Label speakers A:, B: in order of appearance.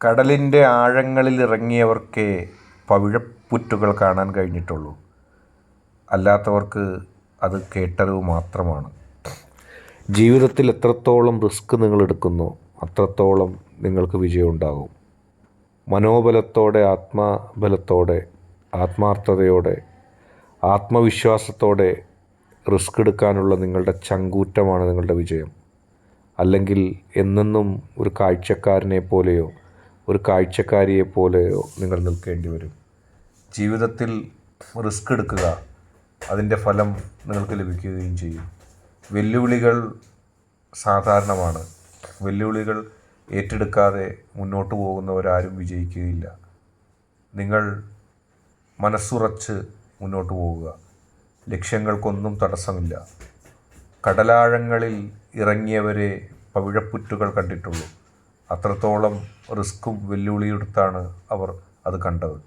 A: കടലിൻ്റെ ആഴങ്ങളിൽ ഇറങ്ങിയവർക്കേ പവിഴപ്പുറ്റുകൾ കാണാൻ കഴിഞ്ഞിട്ടുള്ളൂ. അല്ലാത്തവർക്ക് അത് കേട്ടറിവ് മാത്രമാണ്. ജീവിതത്തിൽ എത്രത്തോളം റിസ്ക് നിങ്ങൾ എടുക്കുന്നോ അത്രത്തോളം നിങ്ങൾക്ക് വിജയമുണ്ടാകും. മനോബലത്തോടെ, ആത്മബലത്തോടെ, ആത്മാർത്ഥതയോടെ, ആത്മവിശ്വാസത്തോടെ റിസ്ക് എടുക്കാനുള്ള നിങ്ങളുടെ ചങ്കൂറ്റമാണ് നിങ്ങളുടെ വിജയം. അല്ലെങ്കിൽ എന്നെന്നും ഒരു കാഴ്ചക്കാരനെ പോലെയോ ഒരു കാഴ്ചക്കാരിയെ പോലെയോ നിങ്ങൾ നിൽക്കേണ്ടി വരും. ജീവിതത്തിൽ റിസ്ക് എടുക്കുക, അതിൻ്റെ ഫലം നിങ്ങൾക്ക് ലഭിക്കുകയും ചെയ്യും. വെല്ലുവിളികൾ സാധാരണമാണ്. വെല്ലുവിളികൾ ഏറ്റെടുക്കാതെ മുന്നോട്ട് പോകുന്നവരാരും വിജയിക്കുകയില്ല. നിങ്ങൾ മനസ്സുറച്ച് മുന്നോട്ട് പോവുക. ലക്ഷ്യങ്ങൾക്കൊന്നും തടസ്സമില്ല. കടലാഴങ്ങളിൽ ഇറങ്ങിയവരെ പവിഴപ്പുറ്റുകൾ കണ്ടിട്ടുള്ളൂ. അത്രത്തോളം റിസ്ക്കും വെല്ലുവിളിയെടുത്താണ് അവർ അത് കണ്ടത്.